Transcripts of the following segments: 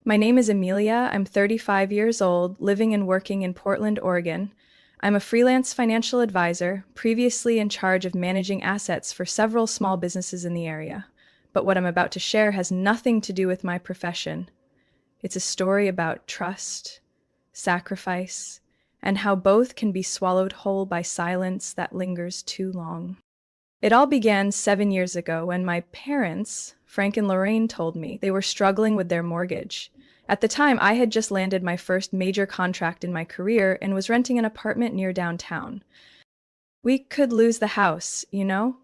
My name is Amelia. I'm 35 years old, living and working in Portland, Oregon. I'm a freelance financial advisor, previously in charge of managing assets for several small businesses in the area. But what I'm about to share has nothing to do with my profession. It's a story about trust, sacrifice, and how both can be swallowed whole by silence that lingers too long. It all began 7 years ago when my parents, Frank and Lorraine, told me they were struggling with their mortgage. At the time, I had just landed my first major contract in my career and was renting an apartment near downtown. "We could lose the house, you know?"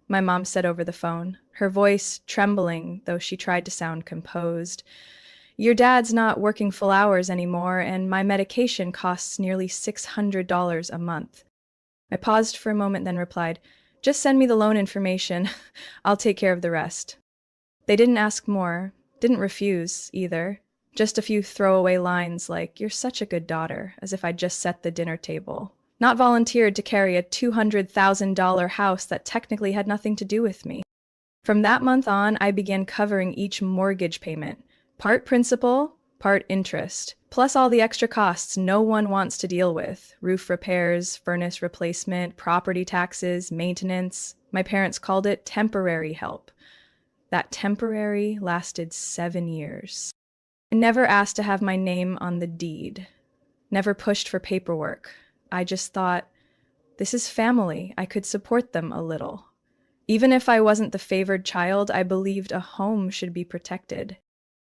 my mom said over the phone, her voice trembling, though she tried to sound composed. "Your dad's not working full hours anymore, and my medication costs nearly $600 a month." I paused for a moment, then replied, "Just send me the loan information. I'll take care of the rest." They didn't ask more, didn't refuse either. Just a few throwaway lines like, "You're such a good daughter," as if I'd just set the dinner table. Not volunteered to carry a $200,000 house that technically had nothing to do with me. From that month on, I began covering each mortgage payment, part principal, part interest, plus all the extra costs no one wants to deal with: roof repairs, furnace replacement, property taxes, maintenance. My parents called it temporary help. That temporary lasted 7 years. I never asked to have my name on the deed, never pushed for paperwork. I just thought, this is family. I could support them a little. Even if I wasn't the favored child, I believed a home should be protected.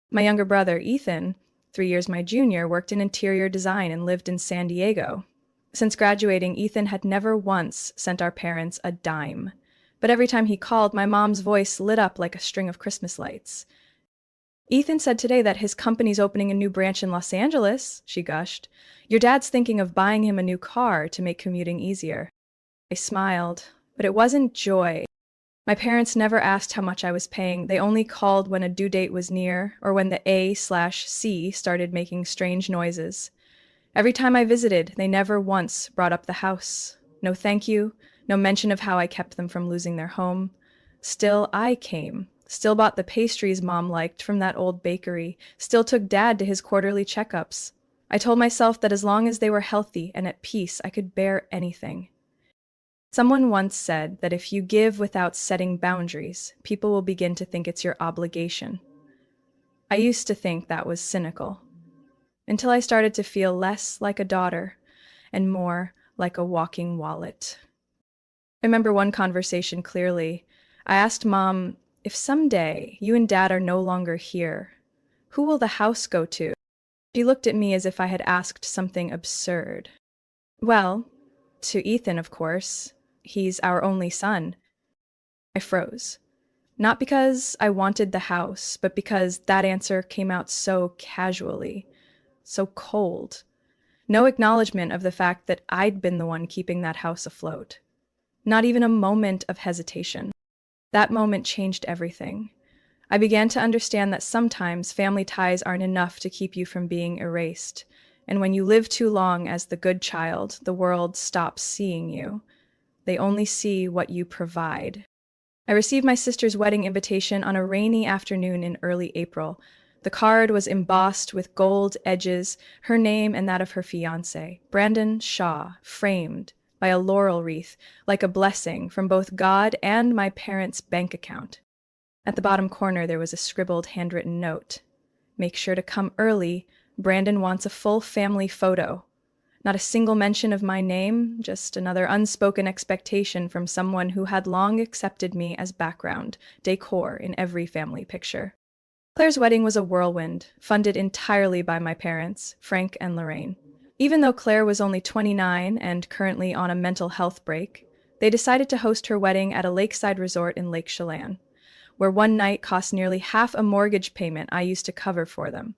My younger brother, Ethan, 3 years my junior, worked in interior design and lived in San Diego. Since graduating, Ethan had never once sent our parents a dime. But every time he called, my mom's voice lit up like a string of Christmas lights. "Ethan said today that his company's opening a new branch in Los Angeles," she gushed. "Your dad's thinking of buying him a new car to make commuting easier." I smiled, but it wasn't joy. My parents never asked how much I was paying. They only called when a due date was near or when the A/C started making strange noises. Every time I visited, they never once brought up the house. No thank you, no mention of how I kept them from losing their home. Still, I came. Still bought the pastries Mom liked from that old bakery. Still took Dad to his quarterly checkups. I told myself that as long as they were healthy and at peace, I could bear anything. Someone once said that if you give without setting boundaries, people will begin to think it's your obligation. I used to think that was cynical, until I started to feel less like a daughter and more like a walking wallet. I remember one conversation clearly. I asked Mom, "If someday you and Dad are no longer here, who will the house go to?" She looked at me as if I had asked something absurd. "Well, to Ethan, of course. He's our only son." I froze. Not because I wanted the house, but because that answer came out so casually, so cold. No acknowledgement of the fact that I'd been the one keeping that house afloat. Not even a moment of hesitation. That moment changed everything. I began to understand that sometimes family ties aren't enough to keep you from being erased. And when you live too long as the good child, the world stops seeing you. They only see what you provide. I received my sister's wedding invitation on a rainy afternoon in early April. The card was embossed with gold edges, her name and that of her fiancé, Brandon Shaw, framed by a laurel wreath, like a blessing from both God and my parents' bank account. At the bottom corner, there was a scribbled handwritten note. "Make sure to come early. Brandon wants a full family photo." Not a single mention of my name, just another unspoken expectation from someone who had long accepted me as background, decor in every family picture. Claire's wedding was a whirlwind, funded entirely by my parents, Frank and Lorraine. Even though Claire was only 29 and currently on a mental health break, they decided to host her wedding at a lakeside resort in Lake Chelan, where one night cost nearly half a mortgage payment I used to cover for them.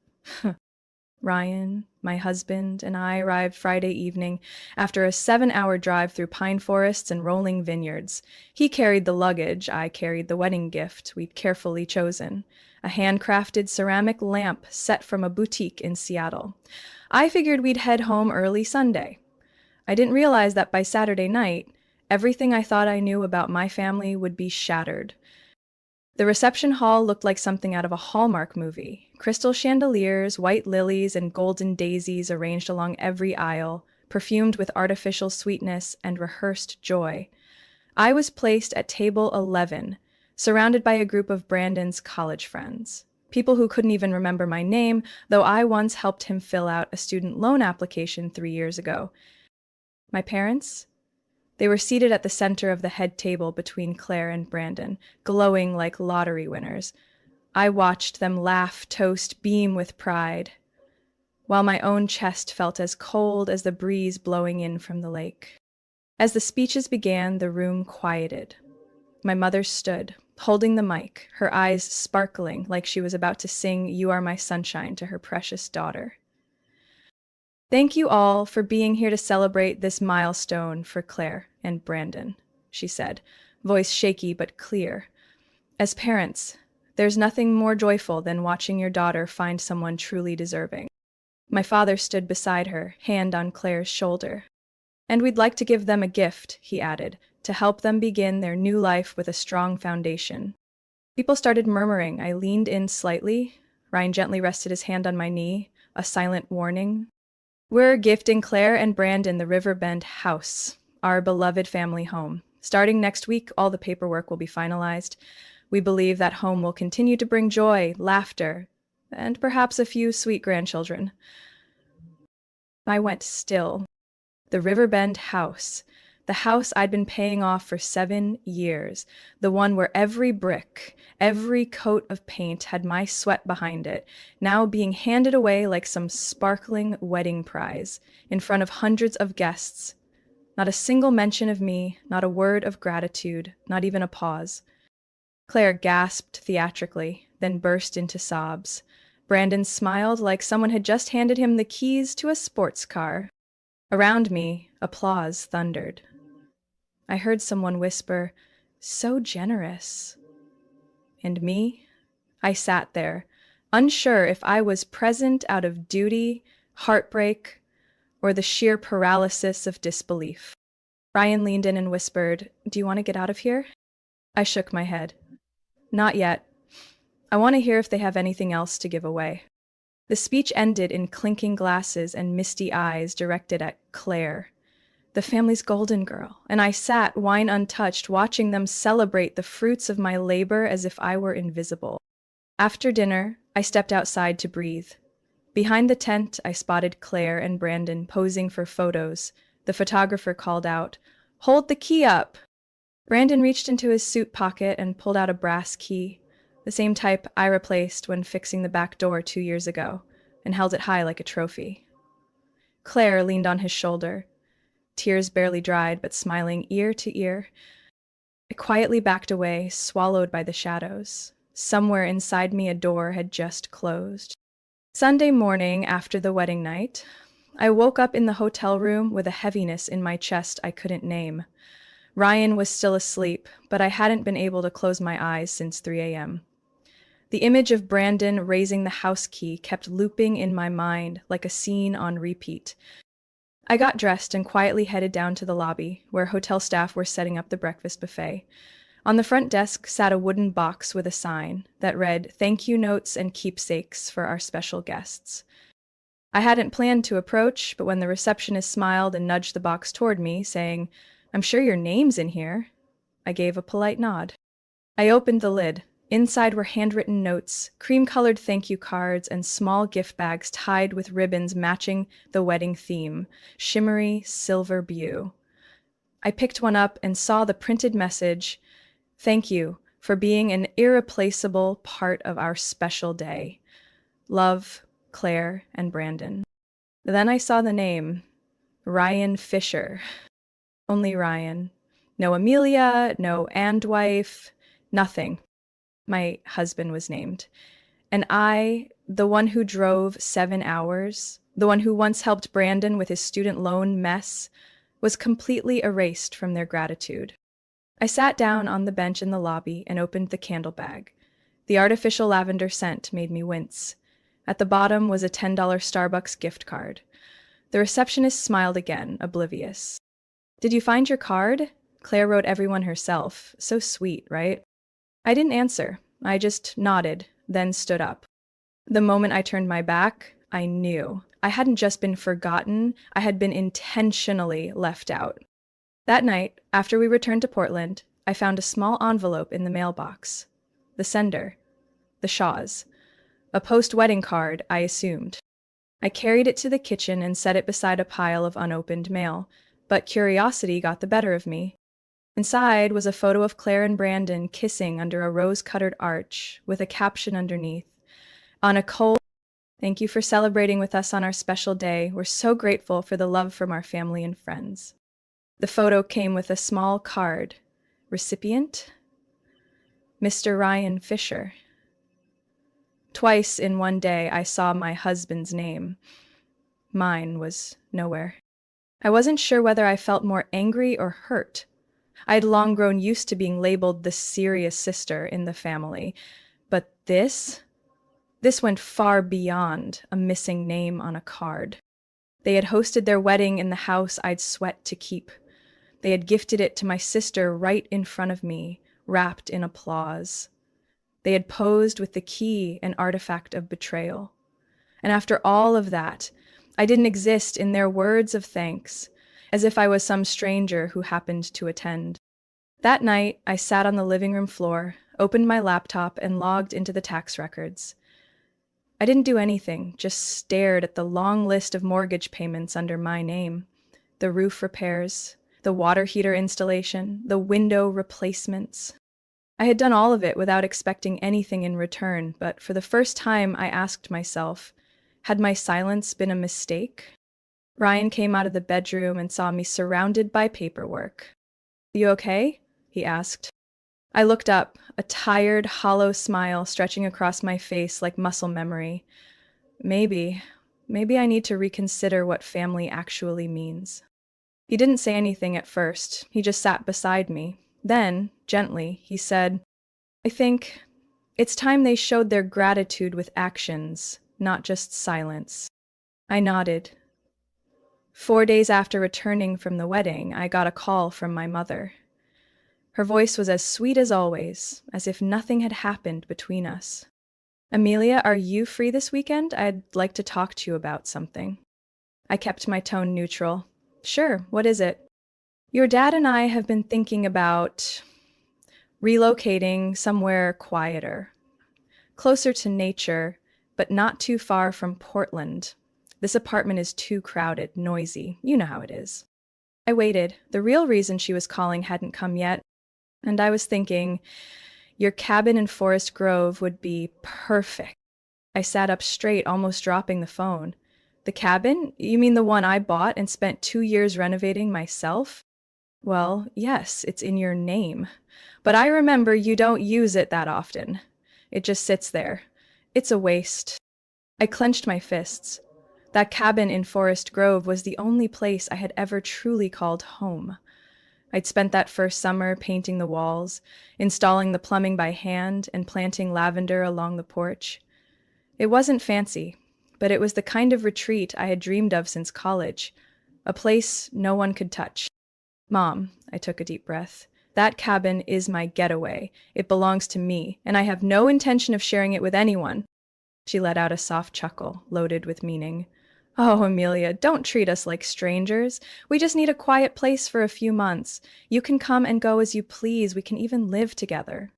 Ryan, my husband, and I arrived Friday evening after a 7-hour drive through pine forests and rolling vineyards. He carried the luggage, I carried the wedding gift we'd carefully chosen, a handcrafted ceramic lamp set from a boutique in Seattle. I figured we'd head home early Sunday. I didn't realize that by Saturday night, everything I thought I knew about my family would be shattered. The reception hall looked like something out of a Hallmark movie. Crystal chandeliers, white lilies, and golden daisies arranged along every aisle, perfumed with artificial sweetness and rehearsed joy. I was placed at table 11, surrounded by a group of Brandon's college friends. People who couldn't even remember my name, though I once helped him fill out a student loan application 3 years ago. My parents? They were seated at the center of the head table between Claire and Brandon, glowing like lottery winners. I watched them laugh, toast, beam with pride, while my own chest felt as cold as the breeze blowing in from the lake. As the speeches began, the room quieted. My mother stood, holding the mic, her eyes sparkling like she was about to sing "You Are My Sunshine" to her precious daughter. "Thank you all for being here to celebrate this milestone for Claire and Brandon," she said, voice shaky but clear. "As parents, there's nothing more joyful than watching your daughter find someone truly deserving." My father stood beside her, hand on Claire's shoulder. "And we'd like to give them a gift," he added, "to help them begin their new life with a strong foundation." People started murmuring. I leaned in slightly. Ryan gently rested his hand on my knee, a silent warning. "We're gifting Claire and Brandon the Riverbend house, our beloved family home. Starting next week, all the paperwork will be finalized. We believe that home will continue to bring joy, laughter, and perhaps a few sweet grandchildren." I went still. The Riverbend house. The house I'd been paying off for 7 years. The one where every brick, every coat of paint had my sweat behind it, now being handed away like some sparkling wedding prize, in front of hundreds of guests. Not a single mention of me, not a word of gratitude, not even a pause. Claire gasped theatrically, then burst into sobs. Brandon smiled like someone had just handed him the keys to a sports car. Around me, applause thundered. I heard someone whisper, "So generous." And me? I sat there, unsure if I was present out of duty, heartbreak, or the sheer paralysis of disbelief. Ryan leaned in and whispered, "Do you want to get out of here?" I shook my head. "Not yet. I want to hear if they have anything else to give away." The speech ended in clinking glasses and misty eyes directed at Claire, the family's golden girl, and I sat, wine untouched, watching them celebrate the fruits of my labor as if I were invisible. After dinner, I stepped outside to breathe. Behind the tent, I spotted Claire and Brandon posing for photos. The photographer called out, "Hold the key up!" Brandon reached into his suit pocket and pulled out a brass key, the same type I replaced when fixing the back door 2 years ago, and held it high like a trophy. Claire leaned on his shoulder, tears barely dried but smiling ear to ear. I quietly backed away, swallowed by the shadows. Somewhere inside me a door had just closed. Sunday morning after the wedding night, I woke up in the hotel room with a heaviness in my chest I couldn't name. Ryan was still asleep, but I hadn't been able to close my eyes since 3 a.m. The image of Brandon raising the house key kept looping in my mind like a scene on repeat. I got dressed and quietly headed down to the lobby, where hotel staff were setting up the breakfast buffet. On the front desk sat a wooden box with a sign that read, "Thank you notes and keepsakes for our special guests." I hadn't planned to approach, but when the receptionist smiled and nudged the box toward me, saying, "I'm sure your name's in here," I gave a polite nod. I opened the lid. Inside were handwritten notes, cream-colored thank you cards, and small gift bags tied with ribbons matching the wedding theme, shimmery silver blue. I picked one up and saw the printed message, "Thank you for being an irreplaceable part of our special day. Love, Claire and Brandon." Then I saw the name, Ryan Fisher. Only Ryan. No Amelia, no and wife, nothing. My husband was named. And I, the one who drove 7 hours, the one who once helped Brandon with his student loan mess, was completely erased from their gratitude. I sat down on the bench in the lobby and opened the candle bag. The artificial lavender scent made me wince. At the bottom was a $10 Starbucks gift card. The receptionist smiled again, oblivious. "Did you find your card?" Claire wrote everyone herself. So sweet, right? I didn't answer. I just nodded, then stood up. The moment I turned my back, I knew. I hadn't just been forgotten, I had been intentionally left out. That night, after we returned to Portland, I found a small envelope in the mailbox. The sender. The Shaws. A post-wedding card, I assumed. I carried it to the kitchen and set it beside a pile of unopened mail, but curiosity got the better of me. Inside was a photo of Claire and Brandon kissing under a rose-colored arch, with a caption underneath. On a cold, thank you for celebrating with us on our special day. We're so grateful for the love from our family and friends. The photo came with a small card. Recipient? Mr. Ryan Fisher. Twice in one day I saw my husband's name. Mine was nowhere. I wasn't sure whether I felt more angry or hurt. I had long grown used to being labeled the serious sister in the family. But this went far beyond a missing name on a card. They had hosted their wedding in the house I'd sweat to keep. They had gifted it to my sister right in front of me, wrapped in applause. They had posed with the key and artifact of betrayal. And after all of that, I didn't exist in their words of thanks, as if I was some stranger who happened to attend. That night, I sat on the living room floor, opened my laptop, and logged into the tax records. I didn't do anything, just stared at the long list of mortgage payments under my name. The roof repairs, the water heater installation, the window replacements. I had done all of it without expecting anything in return, but for the first time I asked myself, had my silence been a mistake? Ryan came out of the bedroom and saw me surrounded by paperwork. "You okay?" he asked. I looked up, a tired, hollow smile stretching across my face like muscle memory. Maybe I need to reconsider what family actually means. He didn't say anything at first. He just sat beside me. Then, gently, he said, "I think it's time they showed their gratitude with actions, not just silence." I nodded. 4 days after returning from the wedding, I got a call from my mother. Her voice was as sweet as always, as if nothing had happened between us. "Amelia, are you free this weekend? I'd like to talk to you about something." I kept my tone neutral. "Sure, what is it?" "Your dad and I have been thinking about relocating somewhere quieter, closer to nature, but not too far from Portland. This apartment is too crowded, noisy. You know how it is." I waited. The real reason she was calling hadn't come yet. And I was thinking, your cabin in Forest Grove would be perfect. I sat up straight, almost dropping the phone. "The cabin? You mean the one I bought and spent 2 years renovating myself?" "Well, yes, it's in your name. But I remember you don't use it that often. It just sits there. It's a waste." I clenched my fists. That cabin in Forest Grove was the only place I had ever truly called home. I'd spent that first summer painting the walls, installing the plumbing by hand, and planting lavender along the porch. It wasn't fancy, but it was the kind of retreat I had dreamed of since college, a place no one could touch. "Mom," I took a deep breath, "that cabin is my getaway. It belongs to me, and I have no intention of sharing it with anyone." She let out a soft chuckle, loaded with meaning. "Oh, Amelia, don't treat us like strangers. We just need a quiet place for a few months. You can come and go as you please. We can even live together."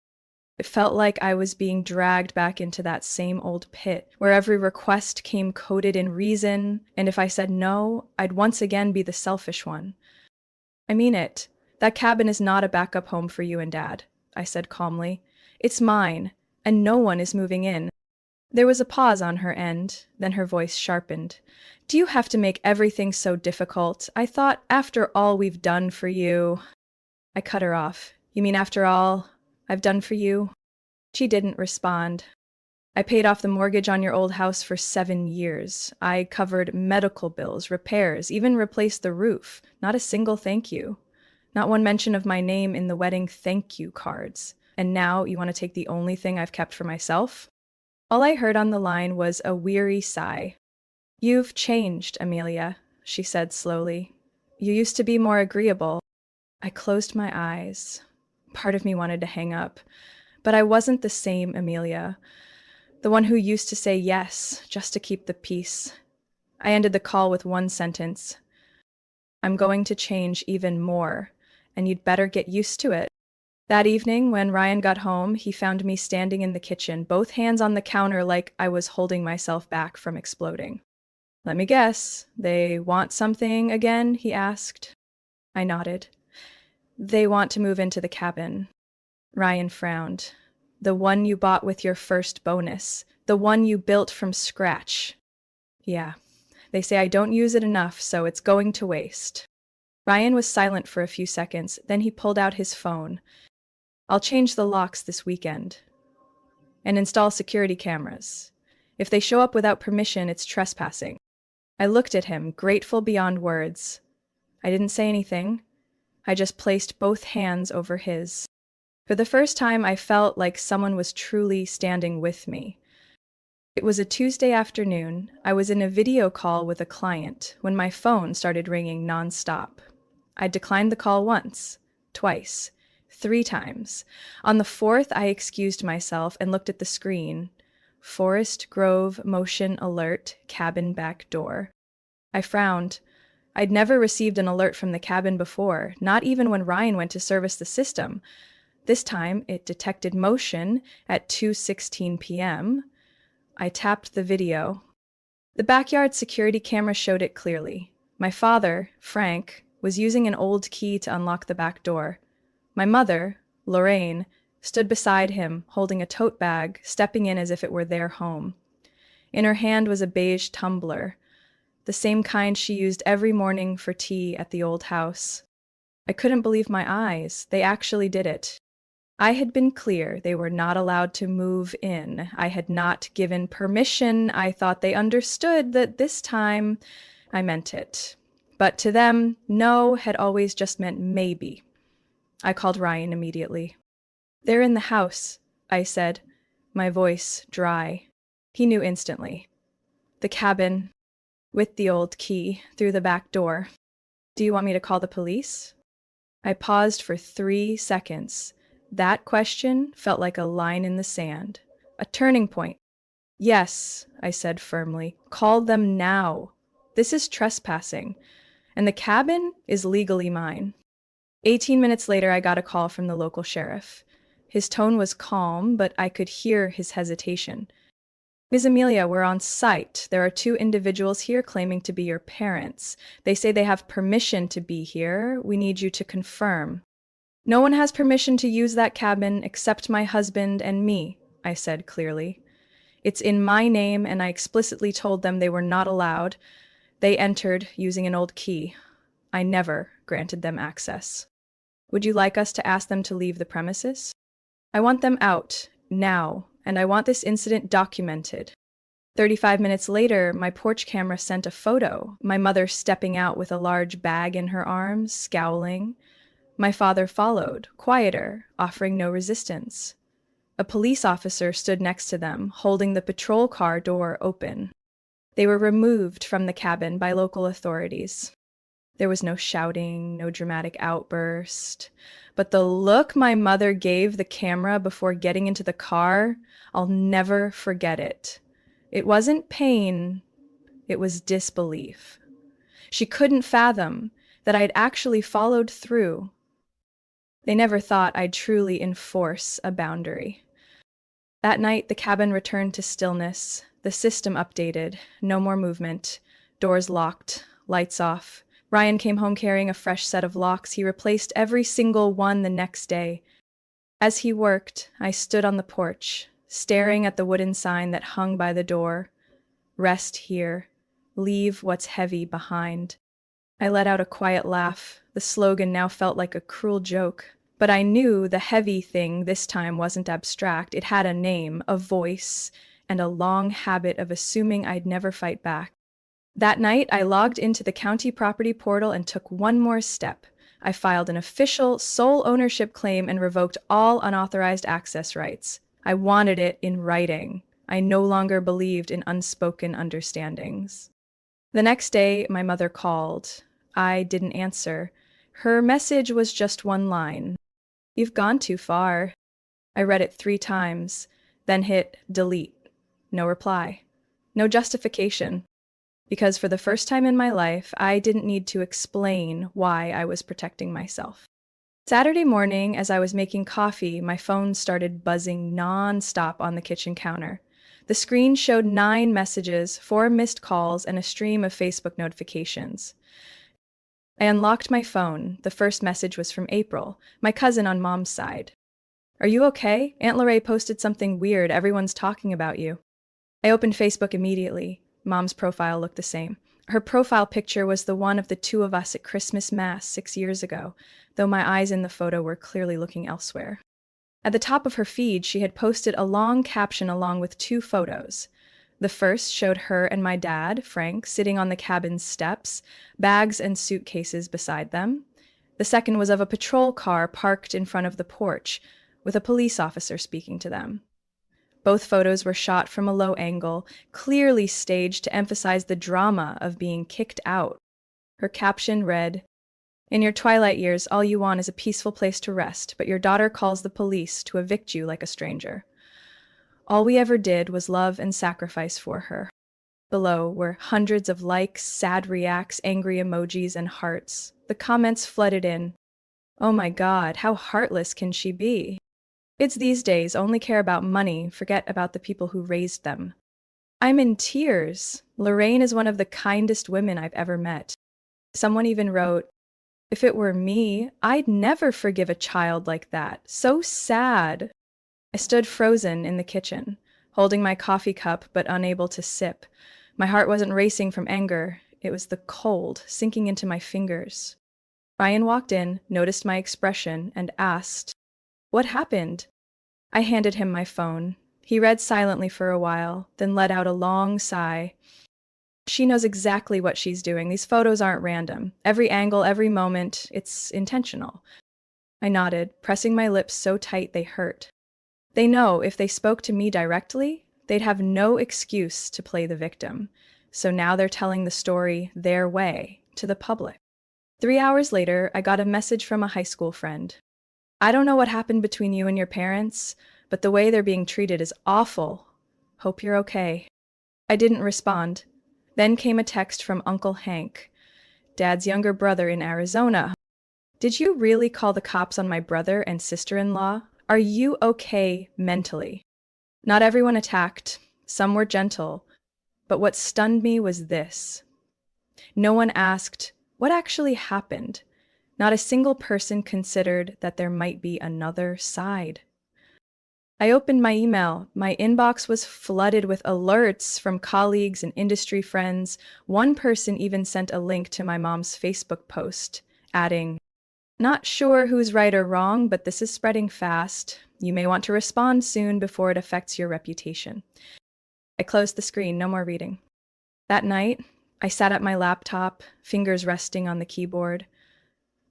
It felt like I was being dragged back into that same old pit, where every request came coded in reason, and if I said no, I'd once again be the selfish one. "I mean it. That cabin is not a backup home for you and Dad," I said calmly. "It's mine, and no one is moving in." There was a pause on her end, then her voice sharpened. "Do you have to make everything so difficult? I thought after all we've done for you—" I cut her off. "You mean after all I've done for you?" She didn't respond. "I paid off the mortgage on your old house for 7 years. I covered medical bills, repairs, even replaced the roof. Not a single thank you. Not one mention of my name in the wedding thank you cards. And now you want to take the only thing I've kept for myself?" All I heard on the line was a weary sigh. "You've changed, Amelia," she said slowly. "You used to be more agreeable." I closed my eyes. Part of me wanted to hang up, But I wasn't the same Amelia, the one who used to say yes just to keep the peace. I ended the call with one sentence: I'm going to change even more, and you'd better get used to it. That evening, when Ryan got home, he found me standing in the kitchen, both hands on the counter like I was holding myself back from exploding. Let me guess, they want something again? He asked. I nodded. They want to move into the cabin. Ryan frowned. The one you bought with your first bonus. The one you built from scratch. Yeah. They say I don't use it enough, so it's going to waste. Ryan was silent for a few seconds, then he pulled out his phone. I'll change the locks this weekend. And install security cameras. If they show up without permission, it's trespassing. I looked at him, grateful beyond words. I didn't say anything. I just placed both hands over his. For the first time, I felt like someone was truly standing with me. It was a Tuesday afternoon. I was in a video call with a client when my phone started ringing nonstop. I declined the call once, twice, 3 times. On the 4th, I excused myself and looked at the screen. Forest Grove motion alert, cabin back door. I frowned. I'd never received an alert from the cabin before, not even when Ryan went to service the system. This time, it detected motion at 2:16 p.m. I tapped the video. The backyard security camera showed it clearly. My father, Frank, was using an old key to unlock the back door. My mother, Lorraine, stood beside him, holding a tote bag, stepping in as if it were their home. In her hand was a beige tumbler, the same kind she used every morning for tea at the old house. I couldn't believe my eyes. They actually did it. I had been clear they were not allowed to move in. I had not given permission. I thought they understood that this time I meant it. But to them, no had always just meant maybe. I called Ryan immediately. They're in the house, I said, my voice dry. He knew instantly. The cabin, with the old key, through the back door. Do you want me to call the police? I paused for 3 seconds. That question felt like a line in the sand, a turning point. Yes, I said firmly. Call them now. This is trespassing, and the cabin is legally mine. 18 minutes later, I got a call from the local sheriff. His tone was calm, but I could hear his hesitation. Ms. Amelia, we're on site. There are 2 individuals here claiming to be your parents. They say they have permission to be here. We need you to confirm. No one has permission to use that cabin except my husband and me, I said clearly. It's in my name, and I explicitly told them they were not allowed. They entered using an old key. I never granted them access. Would you like us to ask them to leave the premises? I want them out, now, and I want this incident documented. 35 minutes later, my porch camera sent a photo, my mother stepping out with a large bag in her arms, scowling. My father followed, quieter, offering no resistance. A police officer stood next to them, holding the patrol car door open. They were removed from the cabin by local authorities. There was no shouting, no dramatic outburst. But the look my mother gave the camera before getting into the car, I'll never forget it. It wasn't pain, it was disbelief. She couldn't fathom that I'd actually followed through. They never thought I'd truly enforce a boundary. That night, the cabin returned to stillness. The system updated. No more movement. Doors locked. Lights off. Ryan came home carrying a fresh set of locks. He replaced every single one the next day. As he worked, I stood on the porch, staring at the wooden sign that hung by the door. Rest here. Leave what's heavy behind. I let out a quiet laugh. The slogan now felt like a cruel joke. But I knew the heavy thing this time wasn't abstract. It had a name, a voice, and a long habit of assuming I'd never fight back. That night, I logged into the county property portal and took one more step. I filed an official sole ownership claim and revoked all unauthorized access rights. I wanted it in writing. I no longer believed in unspoken understandings. The next day, my mother called. I didn't answer. Her message was just one line. You've gone too far. I read it 3 times, then hit delete. No reply. No justification. Because for the first time in my life, I didn't need to explain why I was protecting myself. Saturday morning, as I was making coffee, my phone started buzzing non-stop on the kitchen counter. The screen showed 9 messages, 4 missed calls, and a stream of Facebook notifications. I unlocked my phone. The first message was from April, my cousin on mom's side. "Are you okay? Aunt Lorraine posted something weird. Everyone's talking about you." I opened Facebook immediately. Mom's profile looked the same. Her profile picture was the one of the 2 of us at Christmas Mass 6 years ago, though my eyes in the photo were clearly looking elsewhere. At the top of her feed, she had posted a long caption along with 2 photos. The first showed her and my dad, Frank, sitting on the cabin's steps, bags and suitcases beside them. The second was of a patrol car parked in front of the porch, with a police officer speaking to them. Both photos were shot from a low angle, clearly staged to emphasize the drama of being kicked out. Her caption read, "In your twilight years, all you want is a peaceful place to rest, but your daughter calls the police to evict you like a stranger. All we ever did was love and sacrifice for her." Below were hundreds of likes, sad reacts, angry emojis, and hearts. The comments flooded in. "Oh my God, how heartless can she be? Kids these days only care about money, forget about the people who raised them. I'm in tears. Lorraine is one of the kindest women I've ever met." Someone even wrote, "If it were me, I'd never forgive a child like that. So sad." I stood frozen in the kitchen, holding my coffee cup but unable to sip. My heart wasn't racing from anger. It was the cold sinking into my fingers. Ryan walked in, noticed my expression, and asked, "What happened?" I handed him my phone. He read silently for a while, then let out a long sigh. "She knows exactly what she's doing. These photos aren't random. Every angle, every moment, it's intentional." I nodded, pressing my lips so tight they hurt. They know if they spoke to me directly, they'd have no excuse to play the victim. So now they're telling the story their way, to the public. 3 hours later, I got a message from a high school friend. "I don't know what happened between you and your parents, but the way they're being treated is awful. Hope you're okay." I didn't respond. Then came a text from Uncle Hank, Dad's younger brother in Arizona. "Did you really call the cops on my brother and sister-in-law? Are you okay mentally?" Not everyone attacked. Some were gentle. But what stunned me was this. No one asked, what actually happened? Not a single person considered that there might be another side. I opened my email. My inbox was flooded with alerts from colleagues and industry friends. One person even sent a link to my mom's Facebook post, adding, "Not sure who's right or wrong, but this is spreading fast. You may want to respond soon before it affects your reputation." I closed the screen, no more reading. That night, I sat at my laptop, fingers resting on the keyboard.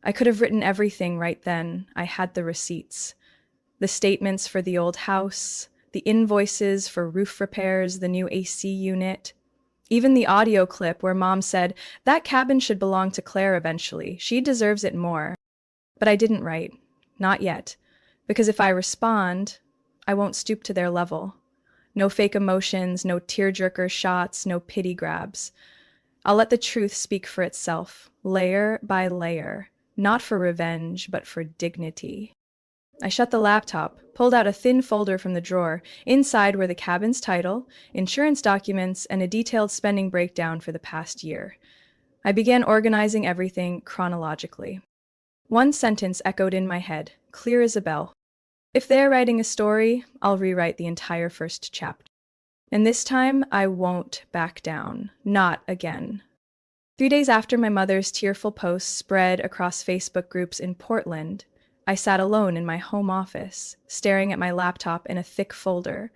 I could have written everything right then. I had the receipts. The statements for the old house, the invoices for roof repairs, the new AC unit, even the audio clip where Mom said, "That cabin should belong to Claire eventually. She deserves it more." But I didn't write. Not yet. Because if I respond, I won't stoop to their level. No fake emotions, no tearjerker shots, no pity grabs. I'll let the truth speak for itself, layer by layer, not for revenge, but for dignity. I shut the laptop, pulled out a thin folder from the drawer. Inside were the cabin's title, insurance documents, and a detailed spending breakdown for the past year. I began organizing everything chronologically. One sentence echoed in my head, clear as a bell. If they're writing a story, I'll rewrite the entire first chapter. And this time, I won't back down. Not again. 3 days after my mother's tearful posts spread across Facebook groups in Portland, I sat alone in my home office, staring at my laptop in a thick folder,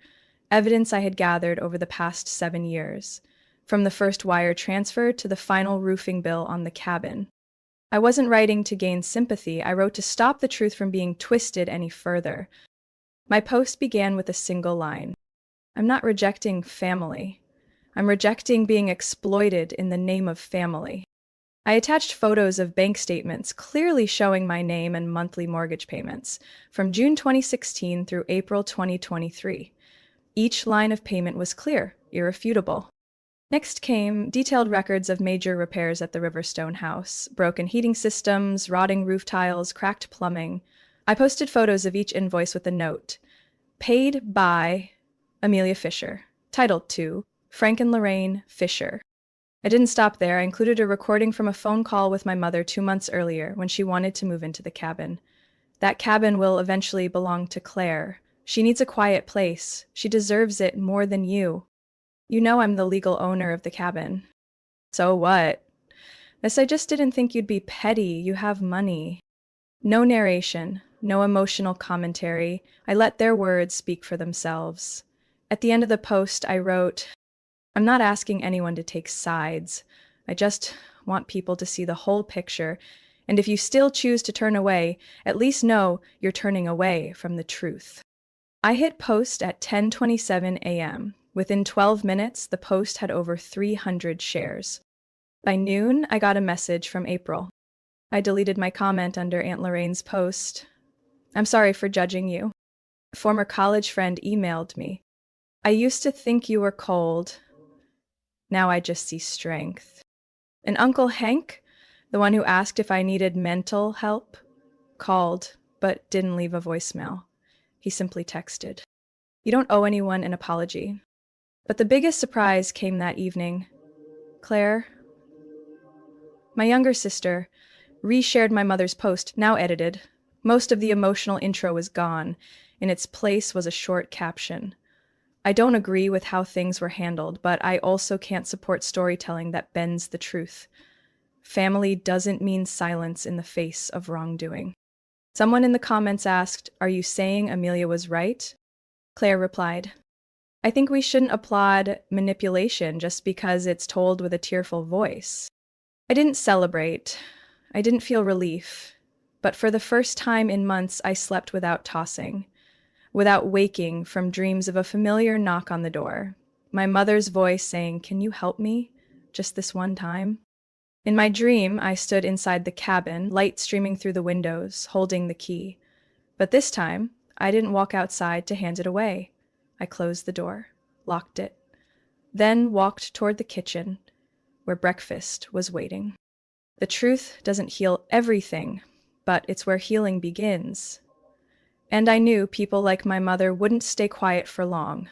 evidence I had gathered over the past 7 years, from the first wire transfer to the final roofing bill on the cabin. I wasn't writing to gain sympathy. I wrote to stop the truth from being twisted any further. My post began with a single line. I'm not rejecting family. I'm rejecting being exploited in the name of family. I attached photos of bank statements clearly showing my name and monthly mortgage payments from June 2016 through April 2023. Each line of payment was clear, irrefutable. Next came detailed records of major repairs at the Riverstone house, broken heating systems, rotting roof tiles, cracked plumbing. I posted photos of each invoice with a note. Paid by Amelia Fisher. Titled to Frank and Lorraine Fisher. I didn't stop there. I included a recording from a phone call with my mother 2 months earlier when she wanted to move into the cabin. That cabin will eventually belong to Claire. She needs a quiet place. She deserves it more than you. You know I'm the legal owner of the cabin. So what? Miss, I just didn't think you'd be petty. You have money. No narration, no emotional commentary. I let their words speak for themselves. At the end of the post, I wrote, I'm not asking anyone to take sides. I just want people to see the whole picture. And if you still choose to turn away, at least know you're turning away from the truth. I hit post at 10:27 a.m. Within 12 minutes, the post had over 300 shares. By noon, I got a message from April. I deleted my comment under Aunt Lorraine's post. I'm sorry for judging you. A former college friend emailed me. I used to think you were cold. Now I just see strength. And Uncle Hank, the one who asked if I needed mental help, called, but didn't leave a voicemail. He simply texted. You don't owe anyone an apology. But the biggest surprise came that evening. Claire, my younger sister, reshared my mother's post, now edited. Most of the emotional intro was gone. In its place was a short caption. I don't agree with how things were handled, but I also can't support storytelling that bends the truth. Family doesn't mean silence in the face of wrongdoing. Someone in the comments asked, are you saying Amelia was right? Claire replied, I think we shouldn't applaud manipulation just because it's told with a tearful voice. I didn't celebrate. I didn't feel relief. But for the first time in months, I slept without tossing, without waking from dreams of a familiar knock on the door. My mother's voice saying, can you help me? Just this one time. In my dream, I stood inside the cabin, light streaming through the windows, holding the key. But this time, I didn't walk outside to hand it away. I closed the door, locked it, then walked toward the kitchen, where breakfast was waiting. The truth doesn't heal everything, but it's where healing begins. And I knew people like my mother wouldn't stay quiet for long.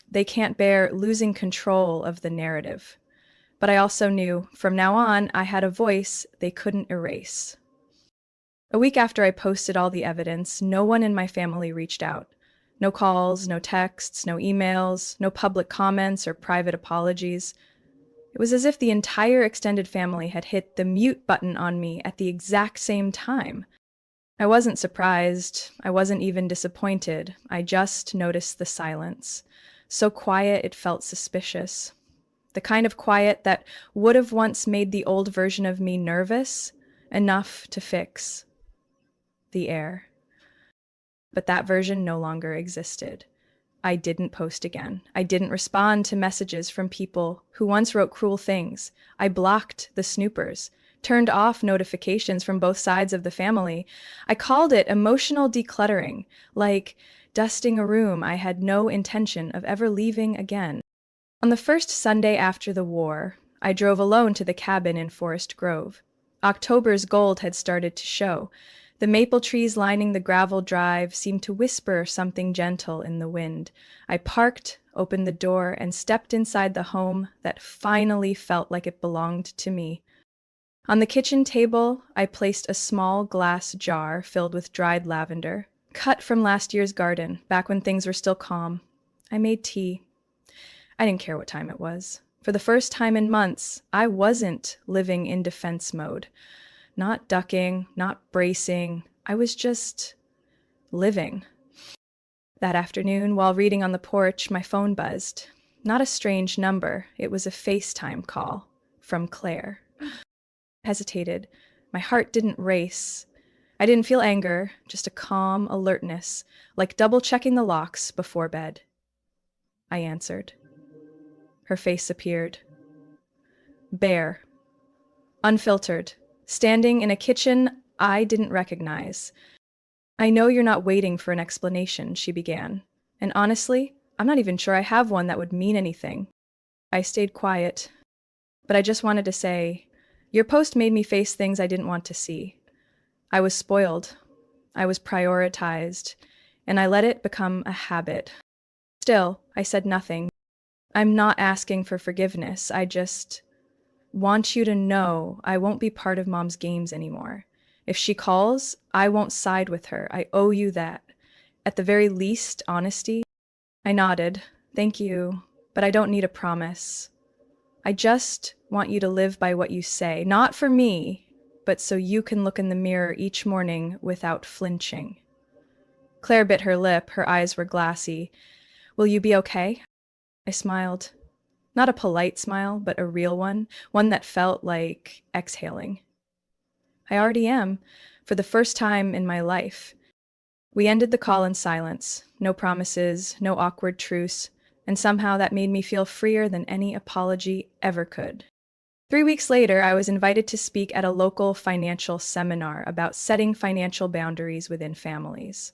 They can't bear losing control of the narrative. But I also knew, from now on, I had a voice they couldn't erase. A week after I posted all the evidence, no one in my family reached out. No calls, no texts, no emails, no public comments or private apologies. It was as if the entire extended family had hit the mute button on me at the exact same time. I wasn't surprised. I wasn't even disappointed. I just noticed the silence. So quiet it felt suspicious. The kind of quiet that would have once made the old version of me nervous, enough to fix the air. But that version no longer existed. I didn't post again. I didn't respond to messages from people who once wrote cruel things. I blocked the snoopers, turned off notifications from both sides of the family. I called it emotional decluttering, like dusting a room I had no intention of ever leaving again. On the first Sunday after the war, I drove alone to the cabin in Forest Grove. October's gold had started to show. The maple trees lining the gravel drive seemed to whisper something gentle in the wind. I parked, opened the door, and stepped inside the home that finally felt like it belonged to me. On the kitchen table, I placed a small glass jar filled with dried lavender, cut from last year's garden, back when things were still calm. I made tea. I didn't care what time it was. For the first time in months, I wasn't living in defense mode. Not ducking, not bracing. I was just living. That afternoon, while reading on the porch, my phone buzzed. Not a strange number. It was a FaceTime call from Claire. I hesitated. My heart didn't race. I didn't feel anger, just a calm alertness, like double-checking the locks before bed. I answered. Her face appeared. Bare. unfiltered, standing in a kitchen I didn't recognize. I know you're not waiting for an explanation, she began. And honestly, I'm not even sure I have one that would mean anything. I stayed quiet, but I just wanted to say, your post made me face things I didn't want to see. I was spoiled. I was prioritized, and I let it become a habit. Still, I said nothing. I'm not asking for forgiveness. I just want you to know I won't be part of Mom's games anymore. If she calls, I won't side with her. I owe you that. At the very least, honesty. I nodded. Thank you, but I don't need a promise. I just want you to live by what you say, not for me, but so you can look in the mirror each morning without flinching. Claire bit her lip. Her eyes were glassy. Will you be okay? I smiled. Not a polite smile, but a real one that felt like exhaling. I already am, for the first time in my life. We ended the call in silence. No promises, no awkward truce, and somehow that made me feel freer than any apology ever could. 3 weeks later, I was invited to speak at a local financial seminar about setting financial boundaries within families,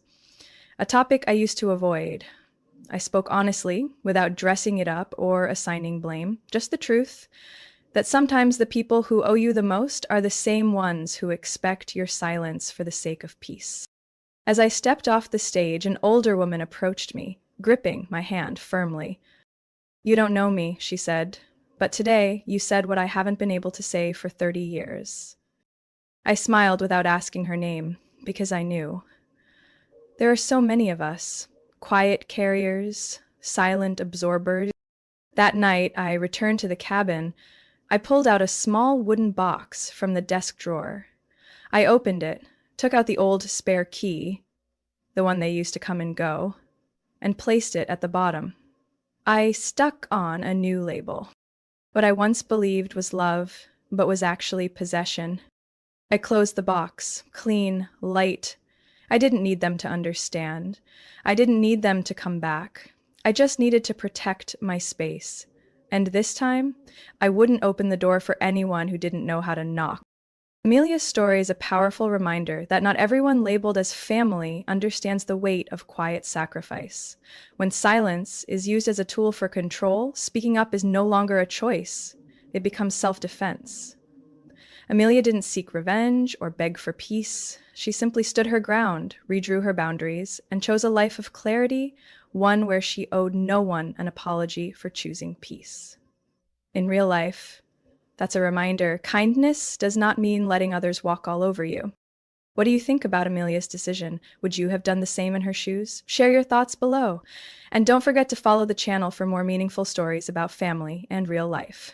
a topic I used to avoid. I spoke honestly, without dressing it up or assigning blame, just the truth, that sometimes the people who owe you the most are the same ones who expect your silence for the sake of peace. As I stepped off the stage, an older woman approached me, gripping my hand firmly. You don't know me, she said, but today you said what I haven't been able to say for 30 years. I smiled without asking her name, because I knew. There are so many of us, quiet carriers, silent absorbers. That night, I returned to the cabin. I pulled out a small wooden box from the desk drawer. I opened it, took out the old spare key, the one they used to come and go, and placed it at the bottom. I stuck on a new label. What I once believed was love, but was actually possession. I closed the box, clean, light. I didn't need them to understand. I didn't need them to come back. I just needed to protect my space. And this time, I wouldn't open the door for anyone who didn't know how to knock. Amelia's story is a powerful reminder that not everyone labeled as family understands the weight of quiet sacrifice. When silence is used as a tool for control, speaking up is no longer a choice. It becomes self-defense. Amelia didn't seek revenge or beg for peace. She simply stood her ground, redrew her boundaries, and chose a life of clarity, one where she owed no one an apology for choosing peace. In real life, that's a reminder. Kindness does not mean letting others walk all over you. What do you think about Amelia's decision? Would you have done the same in her shoes? Share your thoughts below. And don't forget to follow the channel for more meaningful stories about family and real life.